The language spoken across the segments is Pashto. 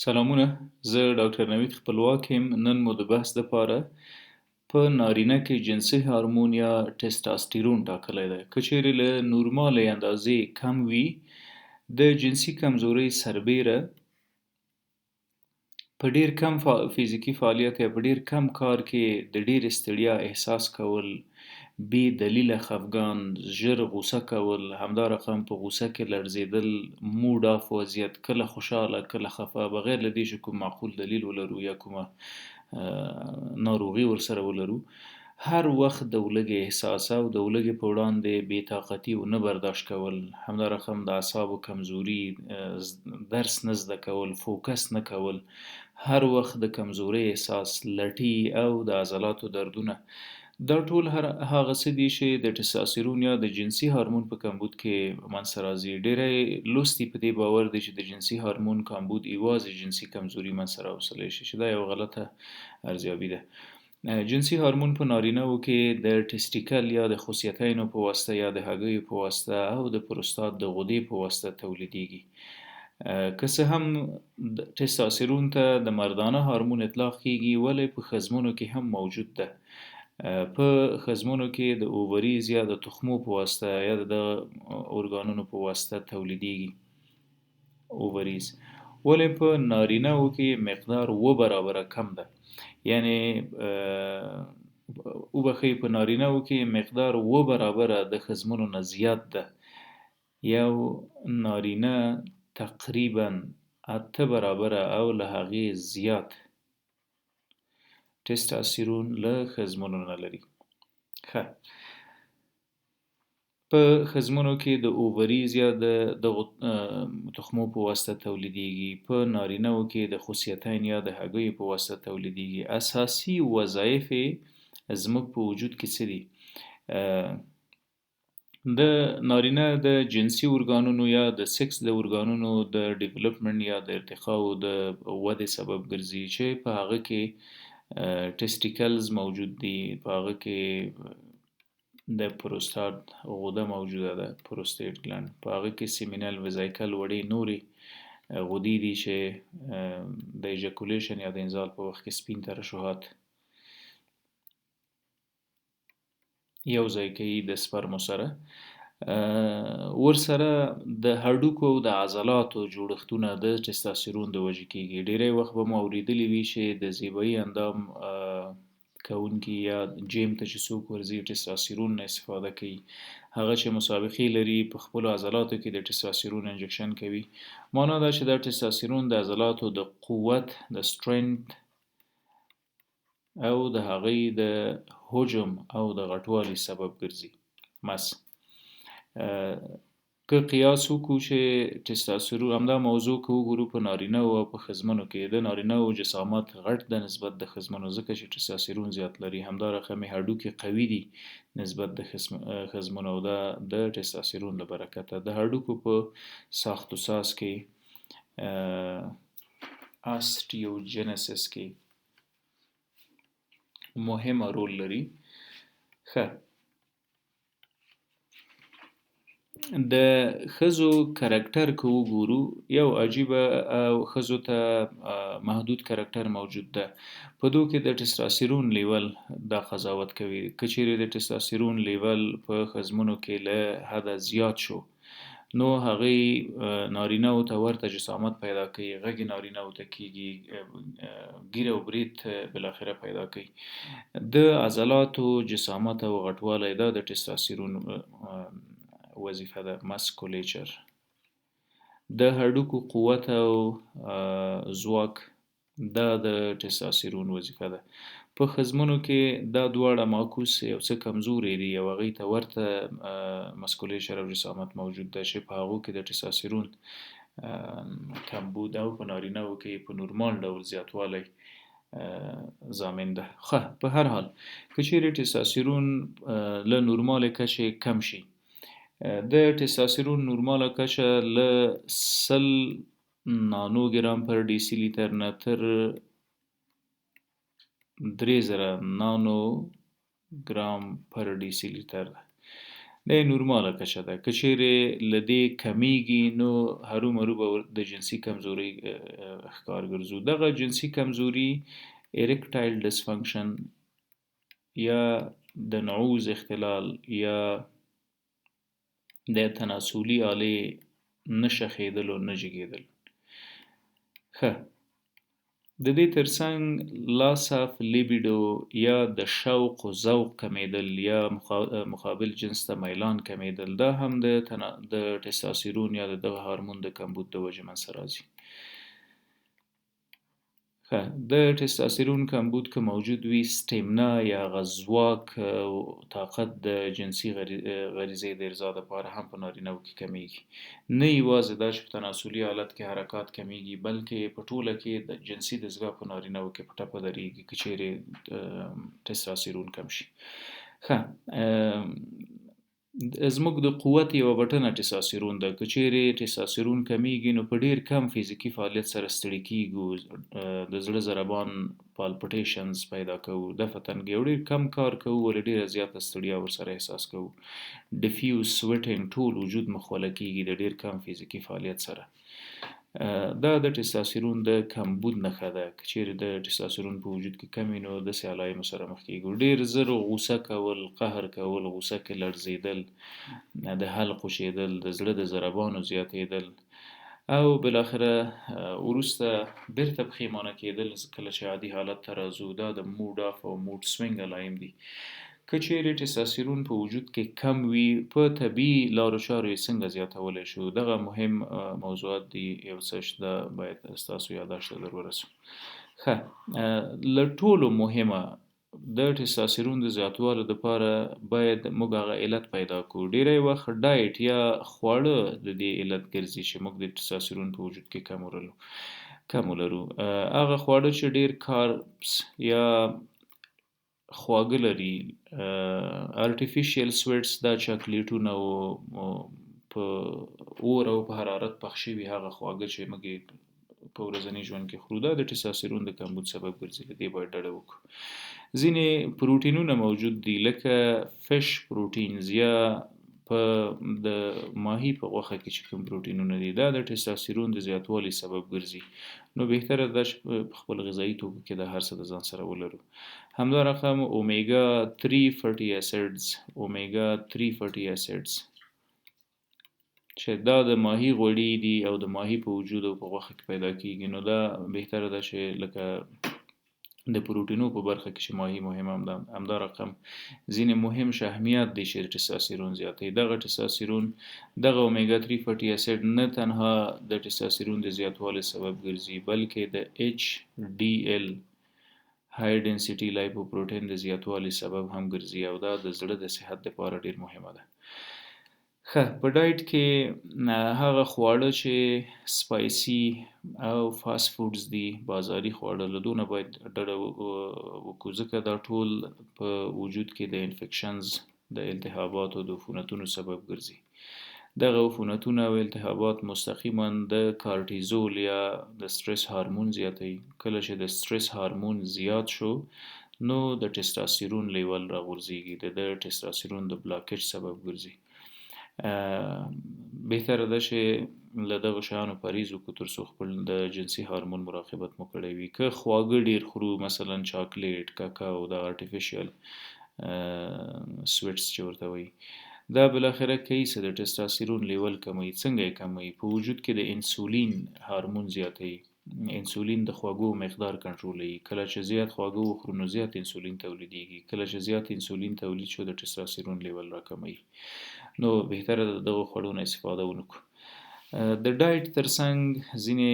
سلامونه، زه ډاکټر نوید خپلواک یم. نن مو د بحث دپاره په نارینه کې جنسي هارمون یا ټسټاسټیرون ټاکلی دی. که چیرې له نورمالې اندازې کم وي، د جنسي کمزورۍ سربیره په ډیر کم فزیکي فعالیت یا په ډیر کم کار کې د ډیرې ستړیا احساس کول، بې دلیله خفګان، ژر غوسه کول، همدارقم په غوسه کې لړزیدل، موډ آف وضعیت، کله خوشحاله کله خفه، بغیر له دې چې کوم معقول دلیل ولرو یا کومه ناروغي ورسره ولرو. هر وخت د ولږې احساس او د ولږې په وړاندې بې طاقتي او نه برداشت کول، همدارقم د اعصابو کمزوري، درس نه زده کول، فوکس نه کول، هر وخت د کمزورۍ احساس، لټي او د عضلاتو دردونه. دا ټول هغه څه دي چې د ټسټاسټیرون یا د جنسي هارمون په کمبود کې منځته راځي. ډېری لوستي په دې باور دي چې د جنسي هارمون کمبود یوازې جنسي کمزوري منځته راوستلی شي، چې دا یو غلطه ارزیابي ده. جنسي هارمون په نارینه‌وو کې د ټسټیکل یا د خصیتینو په واسطه یا د هګیو په واسطه او د پروستات د غدې په واسطه تولیدېږي. که څه هم ټسټاسټیرون ته د مردانه هارمون اطلاق کیږي، ولی په ښځمنو کې هم موجود ده. په ښځمنو کې د اووریز یا د تخمو په واسطه یا د ارګانونو په واسطه تولیدېږي اووریز، ولی په نارینه‌وو کې مقدار 7 برابره کم ده. یعنی وبخښئ، په نارینه‌وو کې مقدار 7 برابره د ښځمنو نه زیات ده. یو نارینه تقریبا 8 برابره او له هغې زیات ټسټاسټیرون له ښځمنو نه لري. ښه، په ښځمنو کې د اووریز یا د تخمو په واسطه تولیدېږي. په نارینه‌وو کې د خصیتین یا د هګیو په واسطه تولیدېږي. اساسي وظایف یې زموږ په وجود کې څه دي؟ د نارینه د جنسي ارګانونو یا د سکس د ارګانونو د ډیولپمنټ یا د ارتقا او د ودې سبب ګرځي، چې په هغه کې ټسټیکلز موجود دي، په هغه کې د پروستات غده موجوده ده، پروستیټ ګلند، په هغه کې سیمینل ویزایکل وړې نورې غدې دي چې د ایجاکولیشن یا د انزال په وخت کې سپین ترشحات یو ځای کوي د سپرمو سره. ورسره د هډوکو او د عضلاتو جوړښتونه د ټسټاسټیرون د وجې کېږي. ډېری وخت به مو اورېدلي وي چې د زیبایي اندام کوونکي یا جیم ته چې څوک ورځي ټسټاسټیرون نه استفاده کوي، هغه چې مسابقې لري په خپلو عضلاتو کې د ټسټاسټیرون انجکشن کوي. معنا دا چې دا ټسټاسټیرون د عضلاتو د قوت، د سټرینث او د هغې د حجم او د غټوالي سبب ګرځي. که قیاس وکړو چې ټسټاسټیرون همدا موضوع که وګورو په نارینه‌وو او په ښځمنو کې، د نارینه‌وو جسامت غټ ده نسبت د ښځمنو، ځکه چې ټسټاسټیرون زیات لري. همدارقم یې هډوکي قوي دي نسبت د ښځمنو، او دا د ټسټاسټیرون له برکته. د هډوکو په ساخت و ساز کې آسټیوجنسس کې مهمه رول لري. ښه، د ښځو کرکټر که وګورو، یو عجیبه او ښځو ته محدود کرکټر موجود ده. په دو کې د ټسټاسټیرون لیول دا قضاوت کوي. که چیرې د ټسټاسټیرون لیول په ښځمنو کې له حده زیات شو، نو هغې نارینه‌وو ته ورته جسامت پیدا کوي، غږ یې نارینه‌وو ته کېږي، ږیره او برېت بالاخره پیدا کوي. د عضلاتو جسامت او غټوالی دا د ټسټاسټیرون وظیفه ده. مسکولیچر، د هډوکو قوت او ځواک، دا د ټسټاسټیرون وظیفه ده. په ښځمنو کې دا دواړه معکوس یو څه کمزوري دي، او هغې ته ورته مسکولیچر او جسامت موجود ده، چې په هغو کې د ټسټاسټیرون کمبود او په نارینه‌وو کې په نورمال ډول زیاتوالی ضامن ده. ښه، په هر حال که چیرې ټسټاسټیرون له نورمالې کچې کم شي، د ټسټاسټیرون نورماله کچه له 100 نانو ګرام پر ډیسي لیتر نه تر 3000 نانو ګرام پر ډیسي لیتر ده. دا یې نورماله کچه ده. که چیرې له دې کمیږي نو هرومرو به د جنسي کمزورۍ ښکار ګرځو. دغه جنسي کمزوري اریکټایل ډسفنکشن یا د نعوز اختلال یا د تناسلي آلې نه شخېدل او نه جګېدل. ښه، د دې ترڅنګ لاس اف لیبیډو یا د شوق و ذوق کمیدل یا مقابل جنس ته میلان کمیدل دا هم د ټستوستیرون یا د دغه هارمون د کمبود د وجې منځته راځي. د ټستوستیرون کمبود که موجود وي سټیمنا یا غځواک او طاقت د جنسي غریزې د ارضا دپاره هم په نارینه‌و کې کمیږي. نه یوازې دا چې په تناسلي حالت کې حرکات کمیږي بلکې په ټوله کې د جنسي دستګاه په نارینه‌و کې په ټپه درېږي که چیرې ټستوستیرون کم شي. زموږ د قوت یوه بټنه ټستوستیرون ده. که چیرې ټستوستیرون کمیږي نو په ډیر کم فزیکي فعالیت سره ستړي کیږو، د زړه ضربان پالپټیشنز پیدا کوو، دفعتاً یو ډیر کم کار کوو ولې ډیره زیاته ستړیا ورسره احساس کوو، ډیفیوز سویټینګ ټول وجود مخوله کیږي د ډیر کم فزیکي فعالیت سره. دا د ټستوستیرون د کمبود نښه ده. که چیرې د ټستوستیرون په وجود کې کم وي نو داسې علایمو سره مخ کیږو: ډیر زر غوسه کول، قهر کول، غوسه کې لړزیدل، د حلق وچېدل، د زړه د ضربانو زیاتېدل او بالاخره وروسته بیرته پښیمانه کېدل کله چې عادي حالت ته راځو. دا د موډ آف او موډ سوینګ علایم دي. که چیرې ټستوستیرون په وجود کې کم وي په طبیعي لارو چارو یې څنګه زیاتولی شو، دغه مهم موضوعات دي. یو څه چې دا باید ستاسو یاداشت ته در ورسوم. ښه، له ټولو مهمه د ټستوستیرون د زیاتوالي دپاره باید موږ هغه علت پیدا کړو. ډیری وخت ډایټ یا خواړه د دې علت ګرځي چې موږ د ټستوستیرون په وجود کې کم ولرو. هغه خواړه چې ډیر کاربس یا خواږه لري، ارټیفیشل سویټس، دا چاکلیټونه او په اور او په حرارت پخ شوي هغه خواږه چې موږ په ورځني ژوند کې خورو دا د ټستوستیرون د کمبود سبب ګرځي. له دې باید ډډه وکړو. ځینې پروټینونه موجود دي لکه فش پروټینز یا په د ماهي په غوښه کې چې کوم پروټینونه دي دا د ټستوستیرون د زیاتوالي سبب ګرځي. نو بهتره ده چې په خپل غذایي توکو کې د هر څه د ځان سره ولرو. همدارقم اومیګا 3 فټي اسیډز، اومیګا 3 فټي اسیډز چې دا د ماهي غوړي دي او د ماهي په وجود او په غوښه کې پیدا کیږي. نو دا بهتره ده چې لکه د پروټینو په برخه کې چې ماهي مهم هم ده. همدارقم ځینې مهم شحمیات دي چې ټستوستیرون زیاتوي. دغه ټستوستیرون دغه اومیګا 3 فټي اسیډ نه تنها د ټستوستیرون د زیاتوالي سبب ګرځي بلکې د ایچ ډي ال های ډنسیټي لایپوپروټین د زیاتوالي سبب هم ګرځي او دا د زړه د صحت لپاره ډیر مهمه ده. ښه، په ډایټ کې هغه خواړه چې سپایسي او فاست فودز دي، بازاري خواړه، له دونه باید ډډه وکړو ځکه دا ټول په وجود کې د انفیکشنز، د التهاباتو، د عفونتونو سبب ګرځي. دغه عفونتونه او التهابات مستقیما د کارټیزول یا د سټرس هارمون زیاتوي. کله چې د سټرس هارمون زیات شو نو د ټستوستیرون لیول راغورځېږي، د ټستوستیرون د بلاکیج سبب ګرځي. بهتره ده چې له دغه شیانو پرهیز وکړو ترڅو خپل د جنسي هارمون مراقبت مو کړی وي. که خواږه ډیر خورو مثلا چاکلیټ، کاکاو، د ارټیفیشل سویټس چې ورته وایي، دا بالاخره کوي چې د ټستوستیرون لیول کموي. څنګه یې کموي؟ په وجود کې د انسولین هارمون زیاتوي. انسولین د خواږو مقدار کنټرولوي. کله چې زیات خواږه وخورو نو زیات انسولین تولیدېږي. کله چې زیات انسولین تولید شو د ټستوستیرون لیول راکموي. نو بهتره ده دغه خوړو نه استفاده ونه کړو. د ډایټ ترڅنګ ځینې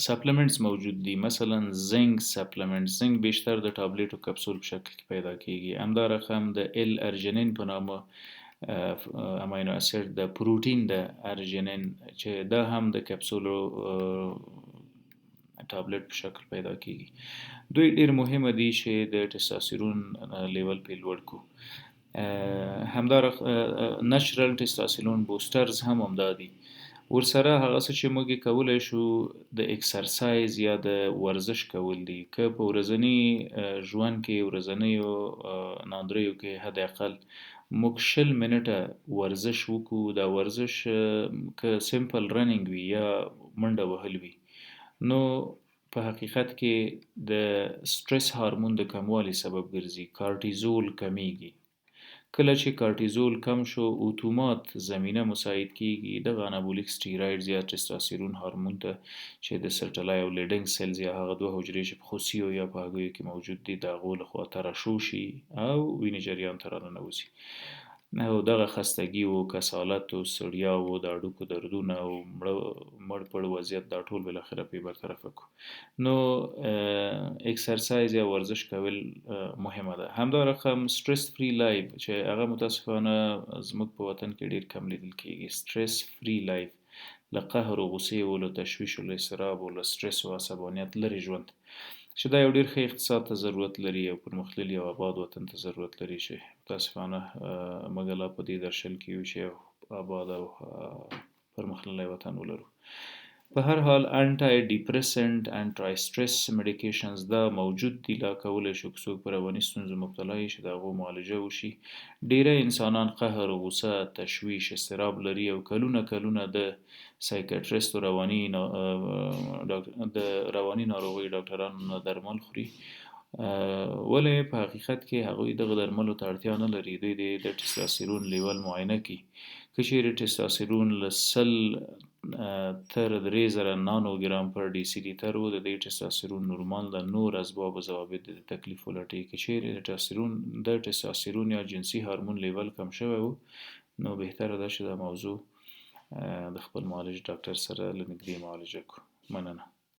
سپلمنټس موجود دي، مثلا زنک سپلمنټ. زنک بیشتر د ټابلیټ او کپسول په شکل کې پیدا کیږي. همدارقم د ال ارجنین په نامه امینو اسید، د پروټین د ارجنین چې دا هم د کپسول او ټابلیټ په شکل پیدا کیږي. دوی ډیر مهمه دي چې د ټستوستیرون لیول په لوړ کړو. همدارقم نچرل ټستوستیرون بوسترز هم همدا دي. ورسره هغه څه چې موږ یې کولی شو د اکسرسایز یا د ورزش کول دي که په ورځني ژوند کې ورځنیو ناندریو کې حد اقل موږ 20 منټه ورزش وکړو دا ورزش که سمپل رننګ وي یا منډه وهل وي نو په حقیقت کې د سټرس هارمون د کموالي سبب ګرځي کارټیزول کمیږي کله چې کارټیزول کم شو اتومات زمینه مساعد کیږي د انابولیک سټیرايډز یا ټستوستيرون هورمون ته چې د سرټلای او لیډنګ سیلز یا هغه دوه حجرې چې په خوسیو یا په هګیو کې موجود دي د هغو له خوا ترشح شي او وینې جریان ته راننوځي او دغه خستګي او کسالت او ستړیا او د هډوکو دردونه او مړ پړ وضعیت دا ټول بل اخره په برطرف کو نو اکسرسایز یا ورزش کول مهمه ده همدا رقم سټرس فری لایف چې هغه متاسفانه زموږ په وطن کې ډیر کم لیدل کیږي سټرس فری لایف له قهر او غصې او له تشویش او له اضطراب او له سټرس او عصبانیت لري ژوند چې دا یو ډیر ښه اقتصاد ته ضرورت لري او پرمختللي او آباد وطن ته ضرورت لري چې متاسفانه موږ لا په دې درشل کې یو چې آباد او پرمختللی وطن ولرو په هر حال انټي ډیپریسنټ انټي سټرس میډیکیشنز دا موجود دي لا کولای شو که څوک په رواني ستونزو مبتلا وي چې د هغو معالجه وشي ډیری انسانان قهر غوسه تشویش اضطراب لري او کلونه د سایکیاټریست او د رواني ناروغیو ډاکټرانو نه درمل خوري ولې په حقیقت کې هغوی دغه درملو ته اړتیا نه لري دوی د ټستوستيرون لیول معاینه کوي که چیرې ټستوستيرون له 100 تر 3000 نانو ګرام پر ډي سي لیټر و د دې ټستوستيرون نورمال د نور اسباب او ضوابط د تکلیف ولټي کې چیرې د ټستوستيرون یا جنسي هورمون لیول کم شوی وو نو بهتره ده چې دا موضوع د خپل معالج ډاکټر سره لنږدې معالجه کو مننه